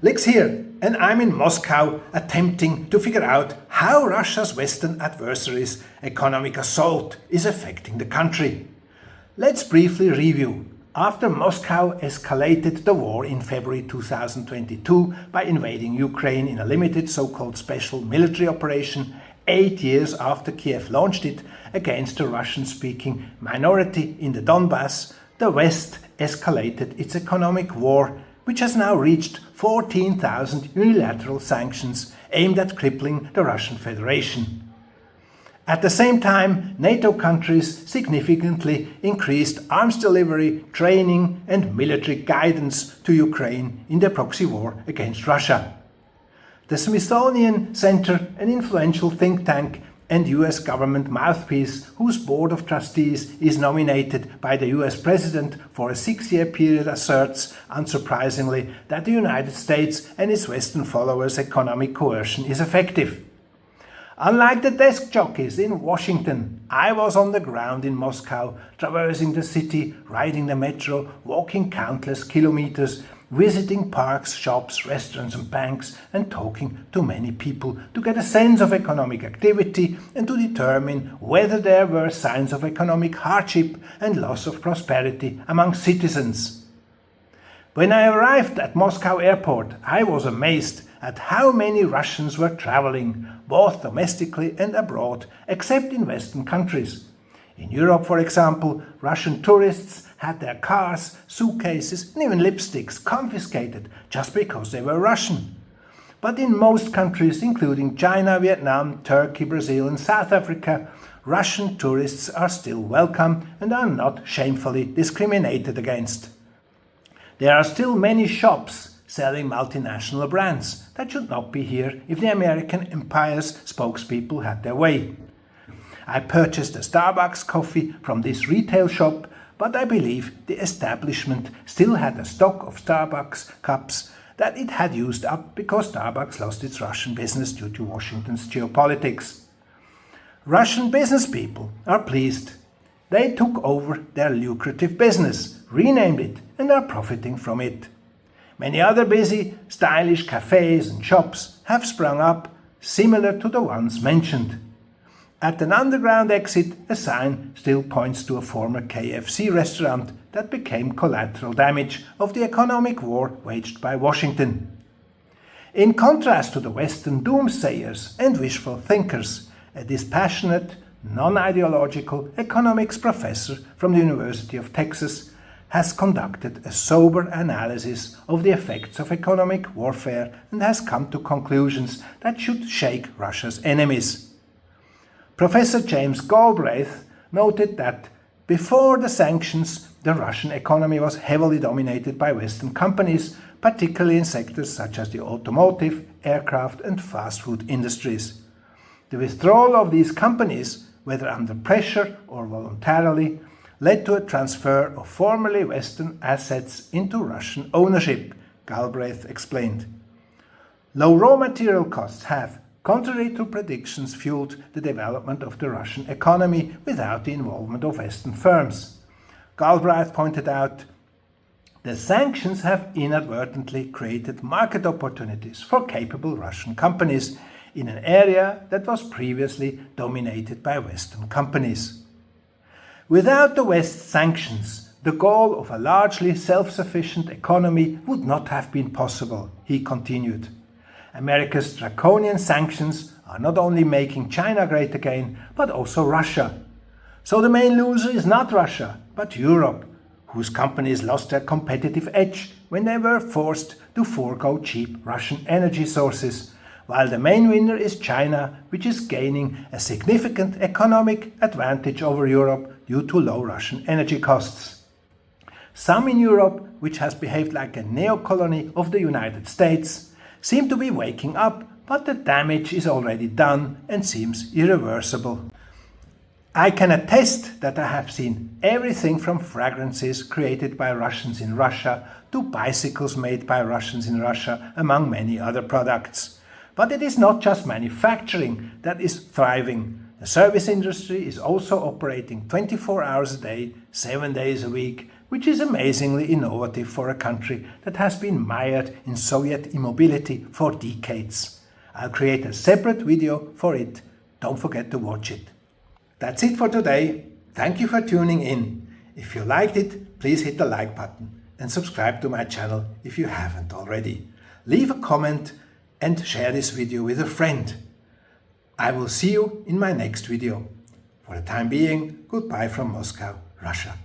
Lix here, and I'm in Moscow attempting to figure out how Russia's Western adversaries' economic assault is affecting the country. Let's briefly review. After Moscow escalated the war in February 2022 by invading Ukraine in a limited so-called special military operation, 8 years after Kiev launched it against the Russian-speaking minority in the Donbass, the West escalated its economic war, which has now reached 14,000 unilateral sanctions aimed at crippling the Russian Federation. At the same time, NATO countries significantly increased arms delivery, training and military guidance to Ukraine in their proxy war against Russia. The Smithsonian Center, an influential think tank and US government mouthpiece whose board of trustees is nominated by the US president for a 6-year period, asserts, unsurprisingly, that the United States and its Western followers' economic coercion is effective. Unlike the desk jockeys in Washington, I was on the ground in Moscow, traversing the city, riding the metro, walking countless kilometers, visiting parks, shops, restaurants and banks, and talking to many people to get a sense of economic activity and to determine whether there were signs of economic hardship and loss of prosperity among citizens. When I arrived at Moscow airport, I was amazed at how many Russians were traveling, both domestically and abroad, except in Western countries. In Europe, for example, Russian tourists had their cars, suitcases and even lipsticks confiscated just because they were Russian. But in most countries, including China, Vietnam, Turkey, Brazil and South Africa, Russian tourists are still welcome and are not shamefully discriminated against. There are still many shops selling multinational brands that should not be here if the American empire's spokespeople had their way. I purchased a Starbucks coffee from this retail shop, but I believe the establishment still had a stock of Starbucks cups that it had used up because Starbucks lost its Russian business due to Washington's geopolitics. Russian business people are pleased. They took over their lucrative business, renamed it, and are profiting from it. Many other busy, stylish cafes and shops have sprung up, similar to the ones mentioned. At an underground exit, a sign still points to a former KFC restaurant that became collateral damage of the economic war waged by Washington. In contrast to the Western doomsayers and wishful thinkers, a dispassionate, non-ideological economics professor from the University of Texas has conducted a sober analysis of the effects of economic warfare and has come to conclusions that should shake Russia's enemies. Professor James Galbraith noted that before the sanctions, the Russian economy was heavily dominated by Western companies, particularly in sectors such as the automotive, aircraft and fast food industries. The withdrawal of these companies, whether under pressure or voluntarily, led to a transfer of formerly Western assets into Russian ownership, Galbraith explained. Low raw material costs have, contrary to predictions, fueled the development of the Russian economy without the involvement of Western firms. Galbraith pointed out, the sanctions have inadvertently created market opportunities for capable Russian companies in an area that was previously dominated by Western companies. Without the West's sanctions, the goal of a largely self-sufficient economy would not have been possible, he continued. America's draconian sanctions are not only making China great again, but also Russia. So the main loser is not Russia, but Europe, whose companies lost their competitive edge when they were forced to forego cheap Russian energy sources, while the main winner is China, which is gaining a significant economic advantage over Europe due to low Russian energy costs. Some in Europe, which has behaved like a neo-colony of the United States, seem to be waking up, but the damage is already done and seems irreversible. I can attest that I have seen everything from fragrances created by Russians in Russia to bicycles made by Russians in Russia, among many other products. But it is not just manufacturing that is thriving. The service industry is also operating 24 hours a day, 7 days a week, which is amazingly innovative for a country that has been mired in Soviet immobility for decades. I'll create a separate video for it. Don't forget to watch it. That's it for today. Thank you for tuning in. If you liked it, please hit the like button and subscribe to my channel if you haven't already. Leave a comment and share this video with a friend. I will see you in my next video. For the time being, goodbye from Moscow, Russia.